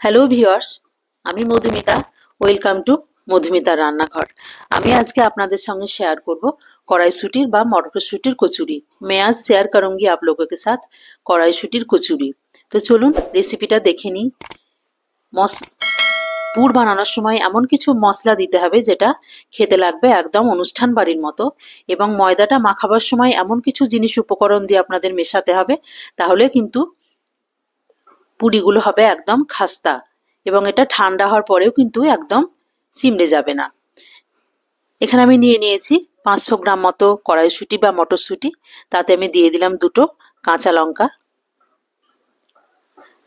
Hello viewers, আমি Madhumita. Welcome to মধুমিতার রান্নাঘর। আমি আজকে আপনাদের সঙ্গে শেয়ার করব কড়াইশুটির বা মটরশুটির কচুরি। मैं आज शेयर करूंगी आप लोगों के साथ কড়াইশুটির কচুরি। তো চলুন রেসিপিটা দেখে নিই। পুর বানানোর সময় এমন কিছু মশলা দিতে হবে যেটা খেতে লাগবে একদম অনুষ্ঠান বাড়ির মতো, এবং ময়দাটা মাখাবার সময় এমন কিছু জিনিস উপকরণ দিয়ে আপনাদের মেশাতে হবে, তাহলে কিন্তু পুরিগুলো হবে একদম খাস্তা, এবং এটা ঠান্ডা হওয়ার পরেও কিন্তু একদম চিমড়ে যাবে না। এখানে আমি নিয়ে নিয়েছি 500 গ্রাম মতো কড়াইশুঁটি বা মটরশুঁটি। তাতে আমি দিয়ে দিলাম 2টো কাঁচা লঙ্কা,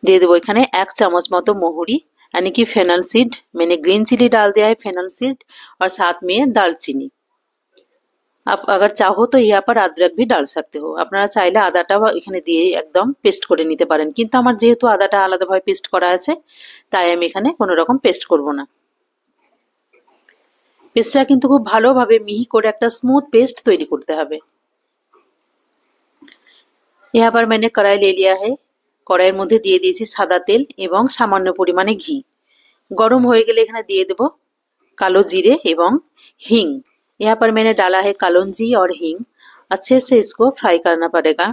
দিয়ে देवो এখানে 1 चम्मच मतो मोहरी यानी कि फेनल सीड। मैंने ग्रीन चिली डाल दिया है, फेनल सीड, और साथ में दालचीनी। आप अगर चाहो तो यहाँ पर अदरक भी डाल सकते हो। আপনারা চাইলে আদাটা এখানে দিয়ে একদম পেস্ট করে নিতে পারেন, কিন্তু আমার যেহেতু আদাটা আলাদাভাবে পেস্ট করা আছে তাই আমি এখানে কোনো রকম পেস্ট করব না। পেস্টটা কিন্তু খুব ভালোভাবে মিহি করে একটা স্মুথ পেস্ট তৈরি করতে হবে। यहाँ पर मैंने कढ़ाई ले लिया है। কড়াইয়ের মধ্যে দিয়ে দিয়েছি সাদা তেল এবং সামান্য পরিমাণে ঘি। গরম হয়ে গেলে এখানে দিয়ে দেব কালো জিরে এবং হিং। यहाँ पर मैंने डाला है कलौंजी और हींग। अच्छे से इसको फ्राई करना पड़ेगा।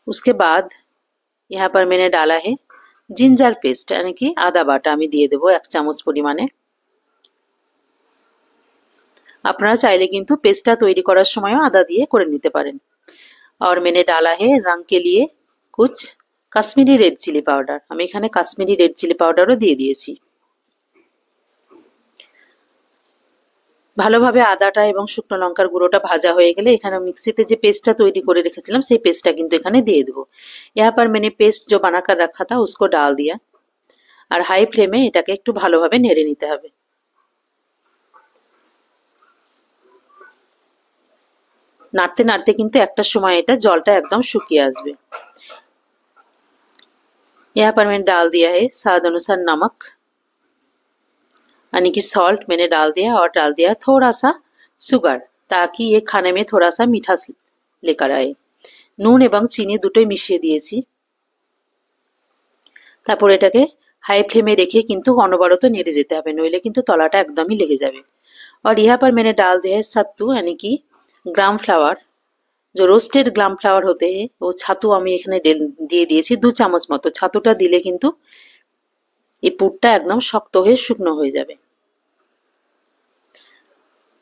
उसके बाद यहाँ पर मैंने डाला है जिंजर पेस्ट यानी कि आदा बाटा। আমি দিয়ে দেব 1 চামচ পরিমাণে। আপনারা চাইলে কিন্তু পেস্টটা তৈরি করার সময়ও আদা দিয়ে করে নিতে পারেন। और मैंने डाला है रंग के लिए कुछ কাশ্মীরি রেড চিলি পাউডার। আমি এখানে কাশ্মীরি রেড চিলি পাউডারও দিয়ে দিয়েছি। ভালোভাবে আদাটা এবং শুকনো লঙ্কার গুঁড়োটা ভাজা হয়ে গেলে এখানে মিক্সিতে যে পেস্টটা তৈরি করে রেখেছিলাম সেই পেস্টটা কিন্তু এখানে দিয়ে দেবো। यहाँ पर मैंने पेस्ट जो बनाकर रखा था उसको डाल दिया, আর হাই ফ্লেমে এটাকে একটু ভালোভাবে নেড়ে নিতে হবে। নাড়তে নাড়তে কিন্তু একটা সময় এটা জলটা একদম শুকিয়ে আসবে। यहाँ पर मैंने डाल दिया है स्वाद अनुसार नमक यानी कि सॉल्ट मैंने डाल दिया, और डाल दिया थोड़ा सा সুগার, ताकि ये खाने में थोड़ा सा मीठा लेकर आए। নুন এবং চিনি দুটোই মিশিয়ে দিয়েছি। তারপর এটাকে হাই ফ্লেমে রেখে কিন্তু অনবরত নেড়ে যেতে হবে, নইলে কিন্তু তলাটা একদমই লেগে যাবে। और यहाँ पर मैंने डाल दिया है सत्तू यानी कि গ্রাম ফ্লাওয়ার। जो रोस्टेड গ্রাম ফ্লাওয়ার होते हैं वो ছাতু আমি এখানে দিয়ে দিয়েছি 2 চামচ মতো। ছাতুটা দিলে কিন্তু এই পুরটা একদম শক্ত হয়ে শুকনো হয়ে যাবে।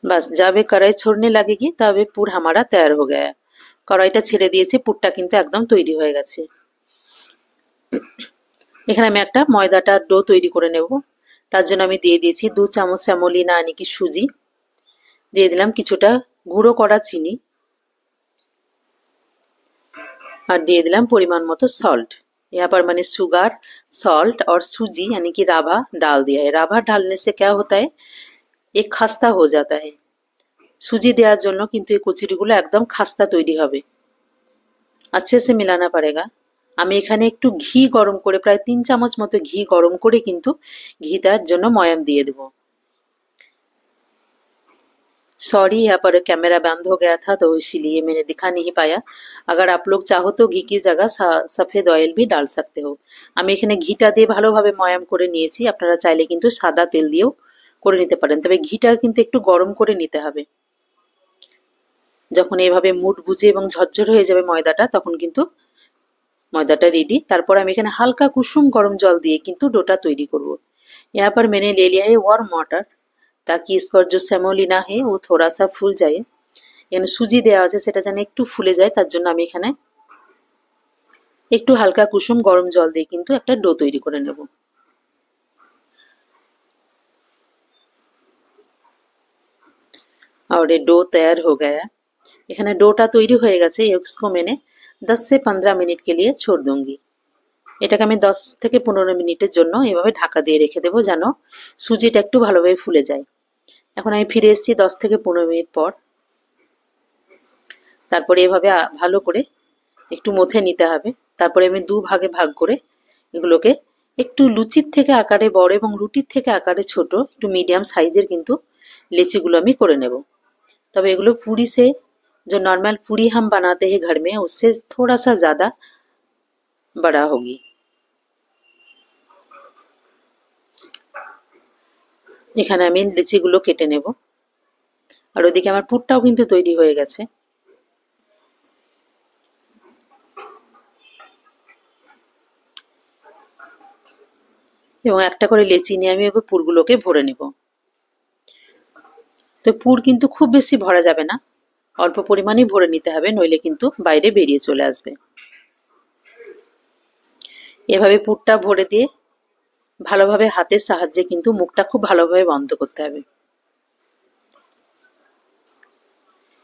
बस जब ये कढ़ाई छोड़ने लगेगी तब ये পুর हमारा तैयार हो गया है। কড়াইটা ছেড়ে দিয়েছি, পুরটা কিন্তু একদম তৈরি হয়ে গেছে। এখানে আমি একটা ময়দাটা ডো তৈরি করে নেব। তার জন্য আমি দিয়ে দিয়েছি 2 চামচ সেমোলিনা यानी कि সুজি, দিয়ে দিলাম কিছুটা গুঁড়ো করা চিনি, और दिए दिलाम परिमाण मतो सॉल्ट। यहाँ पर मैंने शुगर, सॉल्ट और सूजी यानी कि राभा डाल दिया है। राभा डालने से क्या होता है, ये खस्ता हो जाता है। सूजी देওয়ার জন্য কিন্তু এই কচুরিগুলো একদম খাস্তা তৈরি হবে। अच्छे से मिलाना पड़ेगा। আমি এখানে একটু ঘি গরম করে প্রায় 3 চামচ মতো ঘি গরম করে কিন্তু ঘিটার জন্য ময়াম দিয়ে দেব। सॉरी, यहाँ पर कैमरा बंद हो गया था तो इसीलिए मैंने दिखा नहीं पाया। अगर आप लोग चाहो तो घी की जगह सफेद ऑयल भी डाल सकते हो। আমি এখানে ঘিটা দিয়ে ভালোভাবে ময়াম করে নিয়েছি। আপনারা চাইলে কিন্তু সাদা তেল দিয়েও করে নিতে পারেন, তবে ঘিটা কিন্তু একটু গরম করে নিতে হবে। যখন এইভাবে মুঠ বুঝে এবং ঝরঝর হয়ে যাবে ময়দাটা, তখন কিন্তু ময়দাটা রেডি। তারপর আমি এখানে হালকা কুসুম গরম জল দিয়ে কিন্তু ডোটা তৈরি করব। यहाँ पर मैंने ले लिया है वार्म वाटर, ताकि इस पर जो सेमोलिना है वो थोड़ा सा फूल जाए। এখানে সুজি দেওয়া আছে, সেটা যেন একটু ফুলে যায়, তার জন্য আমি এখানে একটু হালকা কুসুম গরম জল দিয়ে কিন্তু একটা ডো তৈরি করে নেব। और ये डो तैयार हो गया। এখানে ডোটা তৈরি হয়ে গেছে। इसको मैंने 10 से 15 मिनट के लिए छोड़ दूंगी। এটাকে আমি 10 থেকে 15 মিনিটের জন্য এভাবে ঢাকা দিয়ে রেখে দেবো, যেন সুজিটা একটু ভালোভাবে ফুলে যায়। এখন আমি ফিরে এসেছি 10 থেকে 15 মিনিট পর। তারপরে এভাবে ভালো করে একটু মথে নিতে হবে। তারপরে আমি দু ভাগে ভাগ করে এগুলোকে একটু লুচির থেকে আকারে বড় এবং রুটির থেকে আকারে ছোট, একটু মিডিয়াম সাইজের কিন্তু লেচিগুলো আমি করে নেব। তবে এগুলো पूरी से जो नॉर्मल पूरी हम बनाते हैं घर में उससे थोड़ा सा ज़्यादा बड़ा होगी। এখানে আমি লিচিগুলো কেটে নেব। আর ওদিকে আমার পুরটাও কিন্তু তৈরি হয়ে গেছে। এবং একটা করে লেচি নিয়ে আমি এবার পুরগুলোকে ভরে নেব। তো পুর কিন্তু খুব বেশি ভরা যাবে না, অল্প পরিমাণেই ভরে নিতে হবে, নইলে কিন্তু বাইরে বেরিয়ে চলে আসবে। এভাবে পুরটা ভরে দিয়ে ভালোভাবে হাতের সাহায্যে কিন্তু মুখটা খুব ভালোভাবে বন্ধ করতে হবে।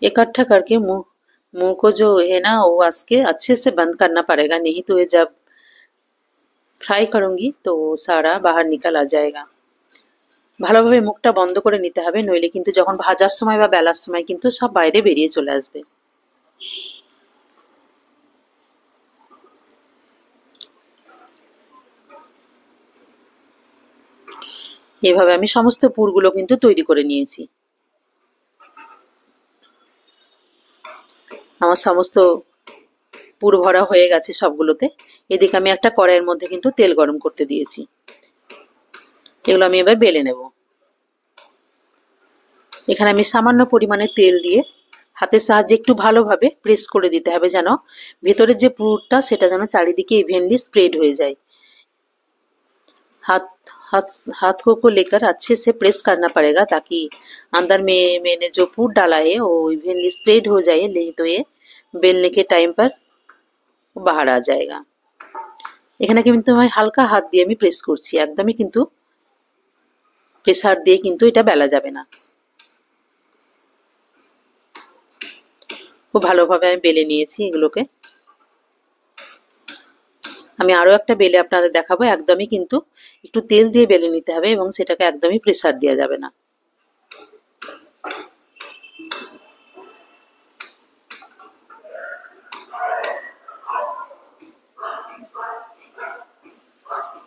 इकट्ठा करके मुंह को जो है ना वो आके अच्छे से बंद करना पड़ेगा, नहीं तो ये जब फ्राई करूंगी तो वो सारा बाहर निकल आ जाएगा। ভালোভাবে মুখটা বন্ধ করে নিতে হবে, নইলে কিন্তু যখন ভাজার সময় বা বেলার সময় কিন্তু সব বাইরে বেরিয়ে চলে আসবে। এভাবে আমি সমস্ত পুরগুলো কিন্তু তৈরি করে নিয়েছি। আমার সমস্ত পুর ভরা হয়ে গেছে সবগুলোতে। এদিকে আমি একটা কড়াইয়ের মধ্যে কিন্তু তেল গরম করতে দিয়েছি। এগুলো আমি এবার বেলে নেব। এখানে আমি সামান্য পরিমাণে তেল দিয়ে হাতের সাহায্যে একটু ভালোভাবে প্রেস করে দিতে হবে, যেন ভেতরের যে পুরটা সেটা যেন চারিদিকে ইভেনলি स्प्रेड হয়ে যায়। हाथ हाथ हाथ को लेकर अच्छे से प्रेस करना पड़ेगा, ताकि अंदर में मैंने जो पूर डाला है वो इवनली स्प्रेड हो जाए, नहीं तो ये बेलने के टाइम पर बाहर आ जाएगा। এখানে কিন্তু আমি হালকা হাত দিয়ে আমি প্রেস করছি, একদমই কিন্তু প্রেসার দিয়ে কিন্তু এটা বেলা যাবে না। খুব ভালোভাবে আমি বেলে নিয়েছি এগুলোকে। আমি আরো একটা বেলে আপনাদের দেখাবো, একদমই কিন্তু একটু তেল দিয়ে বেলে নিতে হবে এবং সেটাকে একদমই প্রেসার দেওয়া যাবে না।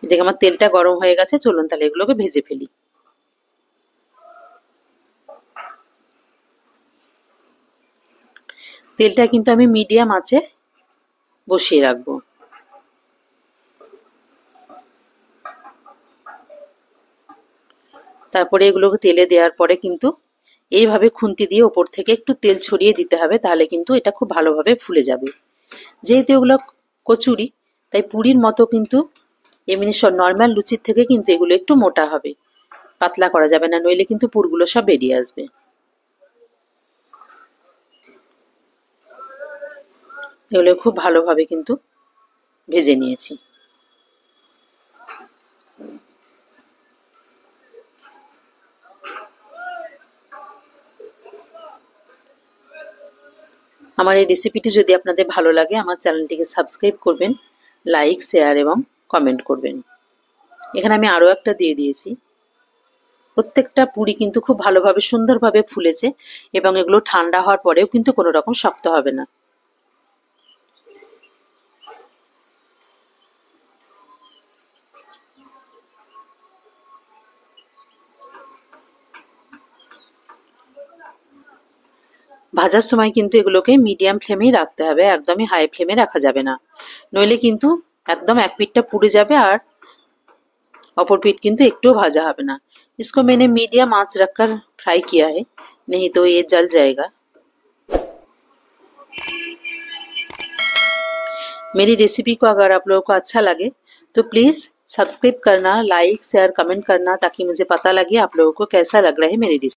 এদিকে আমার তেলটা গরম হয়ে গেছে, চলুন তাহলে এগুলোকে ভেজে ফেলি। তেলটা কিন্তু আমি মিডিয়াম আঁচে বসিয়ে রাখবো। তারপরে এগুলোকে তেলে দেওয়ার পরে কিন্তু এইভাবে খুন্তি দিয়ে ওপর থেকে একটু তেল ছড়িয়ে দিতে হবে, তাহলে কিন্তু এটা খুব ভালোভাবে ফুলে যাবে। যেহেতু এগুলো কচুরি, তাই পুরির মতো কিন্তু এমনি নর্মাল লুচির থেকে কিন্তু এগুলো একটু মোটা হবে, পাতলা করা যাবে না, নইলে কিন্তু পুরগুলো সব বেরিয়ে আসবে। এগুলো খুব ভালোভাবে কিন্তু ভেজে নিয়েছি। আমার এই রেসিপিটি যদি আপনাদের ভালো লাগে আমার চ্যানেলটিকে সাবস্ক্রাইব করবেন, লাইক শেয়ার এবং কমেন্ট করবেন। এখানে আমি আরও একটা দিয়ে দিয়েছি। প্রত্যেকটা পুরি কিন্তু খুব ভালোভাবে সুন্দরভাবে ফুলেছে এবং এগুলো ঠান্ডা হওয়ার পরেও কিন্তু কোনো রকম শক্ত হবে না। ভাজার সময় কিন্তু এগুলোকে মিডিয়াম ফ্লেমেই রাখতে হবে, একদমই হাই ফ্লেমে রাখা যাবে না, নইলে কিন্তু একদম এক পিঠটা পুড়ে যাবে আর অপর পিঠ কিন্তু একটুও ভাজা হবে না। इसको मैंने मीडियम आंच रखकर फ्राई किया है, नहीं तो ये जल जाएगा। मेरी रेसिपी को अगर आप लोगों को अच्छा लगे तो प्लीज़ सब्सक्राइब करना, लाइक शेयर कमेंट करना, ताकि मुझे पता लगे आप लोगों को कैसा लग रहा है मेरी रेसिपी।